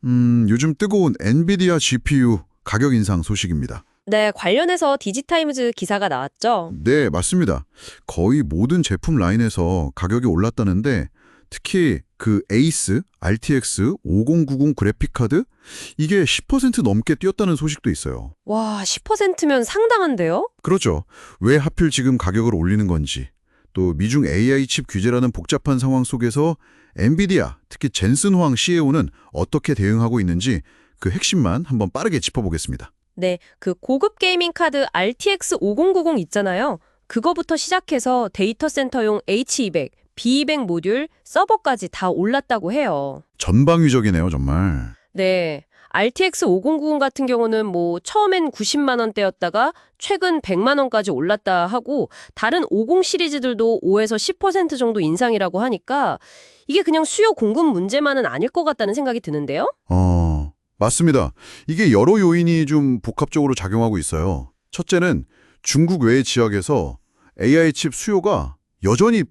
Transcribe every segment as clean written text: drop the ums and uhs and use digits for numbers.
요즘 뜨거운 엔비디아 GPU 가격 인상 소식입니다. 네, 관련해서 디지타이ム즈 기사가 나왔죠. 네, 맞습니다. 거의 모든 제품 라인에서 가격이 올랐다는데 특히 그 에이스, RTX 5090 그래픽카드 이게 10% 넘게 뛰었다는 소식도 있어요. 와, 10%면 상당한데요? 그렇죠. 왜 하필 지금 가격을 올리는 건지, 또 미중 AI 칩 규제라는 복잡한 상황 속에서 엔비디아, 특히 젠슨 황 CEO는 어떻게 대응하고 있는지 그 핵심만 한번 빠르게 짚어보겠습니다. 네, 그 고급 게이밍 카드 RTX 5090 있잖아요. 그거부터 시작해서 데이터 센터용 H200, B200 모듈, 서버까지 다 올랐다고 해요. 전방위적이네요, 정말. 네, RTX 5090 같은 경우는 처음엔 90만 원대였다가 최근 100만 원까지 올랐다 하고 다른 50 시리즈들도 5에서 10% 정도 인상이라고 하니까 이게 그냥 수요 공급 문제만은 아닐 것 같다는 생각이 드는데요? 맞습니다. 이게 여러 요인이 좀 복합적으로 작용하고 있어요. 첫째는 중국 외 지역에서 AI 칩 수요가 여전히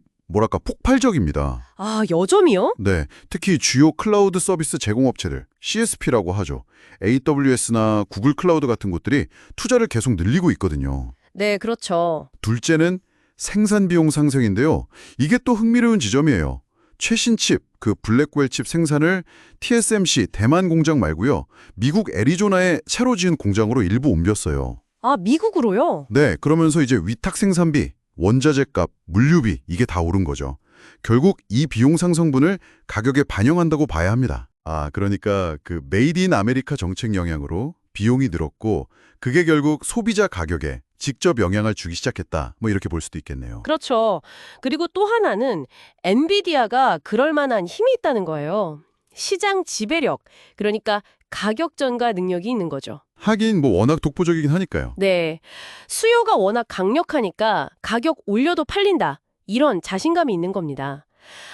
폭발적입니다. 아, 여점이요? 네, 특히 주요 클라우드 서비스 제공업체들, CSP라고 하죠. AWS나 구글 클라우드 같은 곳들이 투자를 계속 늘리고 있거든요. 네, 그렇죠. 둘째는 생산 비용 상승인데요. 이게 또 흥미로운 지점이에요. 최신 칩, 그 블랙웰 칩 생산을 TSMC 대만 공장 말고요. 미국 애리조나에 새로 지은 공장으로 일부 옮겼어요. 아, 미국으로요? 네, 그러면서 이제 위탁 생산비, 원자재 값, 물류비 이게 다 오른 거죠. 결국 이 비용 상승분을 가격에 반영한다고 봐야 합니다. 그러니까 그 메이드 인 아메리카 정책 영향으로 비용이 늘었고 그게 결국 소비자 가격에 직접 영향을 주기 시작했다. 이렇게 볼 수도 있겠네요. 그렇죠. 그리고 또 하나는 엔비디아가 그럴 만한 힘이 있다는 거예요. 시장 지배력, 그러니까 가격 전가 능력이 있는 거죠. 하긴 워낙 독보적이긴 하니까요. 네, 수요가 워낙 강력하니까 가격 올려도 팔린다. 이런 자신감이 있는 겁니다.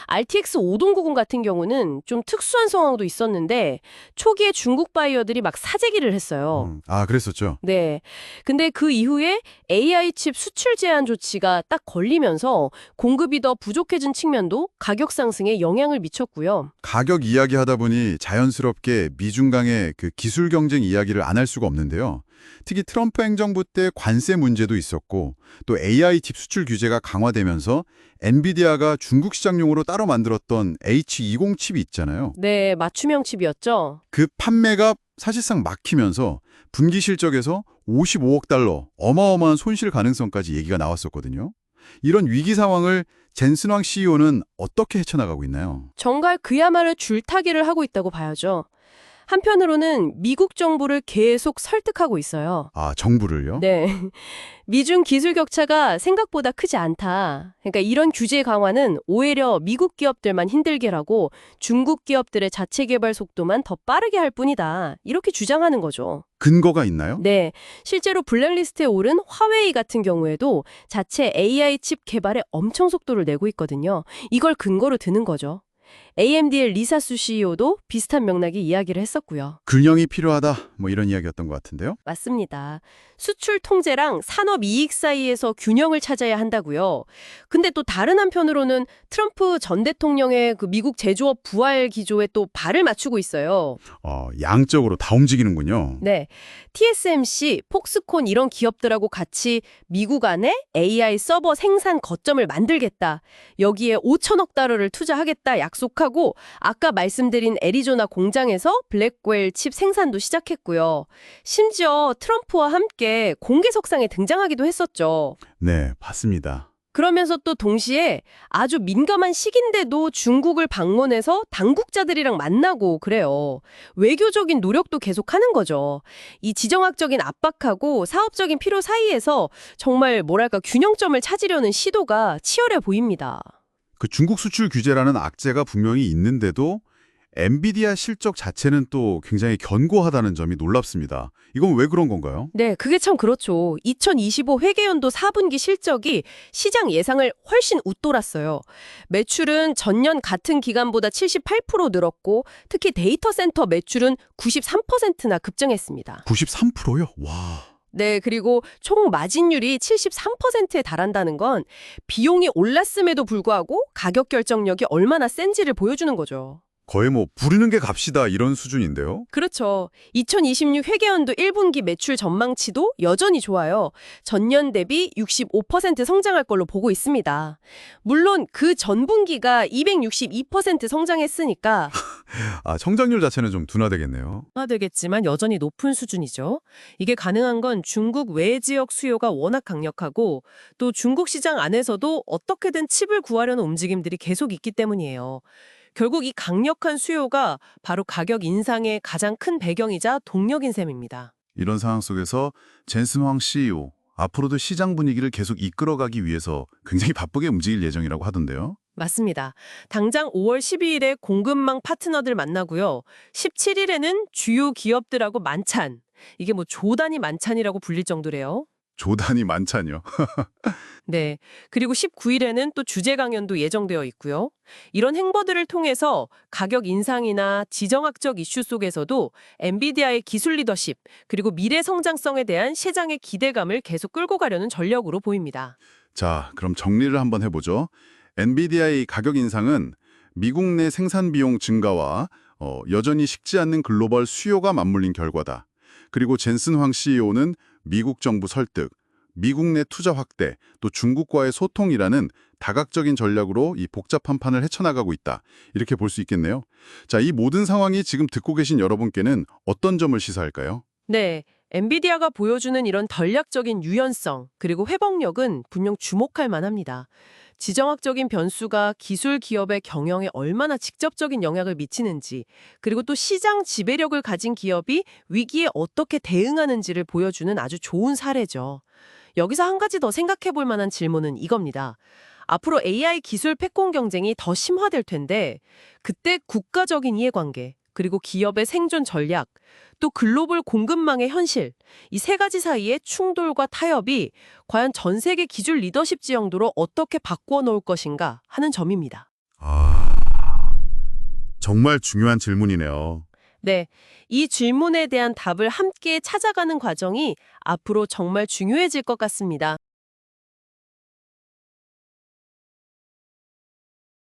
RTX 5090 같은 경우는 좀 특수한 상황도 있었는데 초기에 중국 바이어들이 막 사재기를 했어요. 그랬었죠. 네. 근데 그 이후에 AI 칩 수출 제한 조치가 딱 걸리면서 공급이 더 부족해진 측면도 가격 상승에 영향을 미쳤고요. 가격 이야기 하다 보니 자연스럽게 미중 간의 그 기술 경쟁 이야기를 안 할 수가 없는데요. 특히 트럼프 행정부 때 관세 문제도 있었고 또 AI 칩 수출 규제가 강화되면서 엔비디아가 중국 시장용으로 따로 만들었던 H20 칩이 있잖아요. 네, 맞춤형 칩이었죠. 그 판매가 사실상 막히면서 분기 실적에서 55억 달러, 어마어마한 손실 가능성까지 얘기가 나왔었거든요. 이런 위기 상황을 젠슨 황 CEO는 어떻게 헤쳐나가고 있나요? 정말 그야말로 줄타기를 하고 있다고 봐야죠. 한편으로는 미국 정부를 계속 설득하고 있어요. 정부를요? 네. 미중 기술 격차가 생각보다 크지 않다. 그러니까 이런 규제 강화는 오히려 미국 기업들만 힘들게 하고 중국 기업들의 자체 개발 속도만 더 빠르게 할 뿐이다. 이렇게 주장하는 거죠. 근거가 있나요? 네. 실제로 블랙리스트에 오른 화웨이 같은 경우에도 자체 AI 칩 개발에 엄청 속도를 내고 있거든요. 이걸 근거로 드는 거죠. AMD의 리사수 CEO도 비슷한 맥락의 이야기를 했었고요. 균형이 필요하다. 이런 이야기였던 것 같은데요. 맞습니다. 수출 통제랑 산업 이익 사이에서 균형을 찾아야 한다고요. 근데 또 다른 한편으로는 트럼프 전 대통령의 그 미국 제조업 부활 기조에 또 발을 맞추고 있어요. 양적으로 다 움직이는군요. 네. TSMC, 폭스콘 이런 기업들하고 같이 미국 안에 AI 서버 생산 거점을 만들겠다. 여기에 5천억 달러를 투자하겠다 약속하고 아까 말씀드린 애리조나 공장에서 블랙웰 칩 생산도 시작했고요. 심지어 트럼프와 함께 공개석상에 등장하기도 했었죠. 네, 봤습니다. 그러면서 또 동시에 아주 민감한 시기인데도 중국을 방문해서 당국자들이랑 만나고 그래요. 외교적인 노력도 계속하는 거죠. 이 지정학적인 압박하고 사업적인 필요 사이에서 정말 균형점을 찾으려는 시도가 치열해 보입니다. 그 중국 수출 규제라는 악재가 분명히 있는데도 엔비디아 실적 자체는 또 굉장히 견고하다는 점이 놀랍습니다. 이건 왜 그런 건가요? 네, 그게 참 그렇죠. 2025 회계연도 4분기 실적이 시장 예상을 훨씬 웃돌았어요. 매출은 전년 같은 기간보다 78% 늘었고 특히 데이터 센터 매출은 93%나 급증했습니다. 93%요? 와. 네, 그리고 총 마진율이 73%에 달한다는 건 비용이 올랐음에도 불구하고 가격 결정력이 얼마나 센지를 보여주는 거죠. 거의 뭐 부르는 게 값이다 이런 수준인데요. 그렇죠. 2026 회계연도 1분기 매출 전망치도 여전히 좋아요. 전년 대비 65% 성장할 걸로 보고 있습니다. 물론 그 전분기가 262% 성장했으니까 성장률 자체는 좀 둔화되겠네요. 되겠지만 여전히 높은 수준이죠. 이게 가능한 건 중국 외 지역 수요가 워낙 강력하고 또 중국 시장 안에서도 어떻게든 칩을 구하려는 움직임들이 계속 있기 때문이에요. 결국 이 강력한 수요가 바로 가격 인상의 가장 큰 배경이자 동력인 셈입니다. 이런 상황 속에서 젠슨 황 CEO, 앞으로도 시장 분위기를 계속 이끌어가기 위해서 굉장히 바쁘게 움직일 예정이라고 하던데요. 맞습니다. 당장 5월 12일에 공급망 파트너들 만나고요. 17일에는 주요 기업들하고 만찬. 이게 뭐 조단위 만찬이라고 불릴 정도래요. 조단이 만찬이요. 네. 그리고 19일에는 또 주제 강연도 예정되어 있고요. 이런 행보들을 통해서 가격 인상이나 지정학적 이슈 속에서도 엔비디아의 기술 리더십, 그리고 미래 성장성에 대한 시장의 기대감을 계속 끌고 가려는 전략으로 보입니다. 자, 그럼 정리를 한번 해보죠. 엔비디아의 가격 인상은 미국 내 생산 비용 증가와 여전히 식지 않는 글로벌 수요가 맞물린 결과다. 그리고 젠슨 황 CEO는 미국 정부 설득, 미국 내 투자 확대, 또 중국과의 소통이라는 다각적인 전략으로 이 복잡한 판을 헤쳐나가고 있다. 이렇게 볼 수 있겠네요. 자, 이 모든 상황이 지금 듣고 계신 여러분께는 어떤 점을 시사할까요? 네. 엔비디아가 보여주는 이런 전략적인 유연성, 그리고 회복력은 분명 주목할 만합니다. 지정학적인 변수가 기술 기업의 경영에 얼마나 직접적인 영향을 미치는지, 그리고 또 시장 지배력을 가진 기업이 위기에 어떻게 대응하는지를 보여주는 아주 좋은 사례죠. 여기서 한 가지 더 생각해 볼 만한 질문은 이겁니다. 앞으로 AI 기술 패권 경쟁이 더 심화될 텐데, 그때 국가적인 이해관계, 그리고 기업의 생존 전략, 또 글로벌 공급망의 현실, 이 세 가지 사이의 충돌과 타협이 과연 전 세계 기술 리더십 지형도로 어떻게 바꾸어 놓을 것인가 하는 점입니다. 정말 중요한 질문이네요. 네, 이 질문에 대한 답을 함께 찾아가는 과정이 앞으로 정말 중요해질 것 같습니다.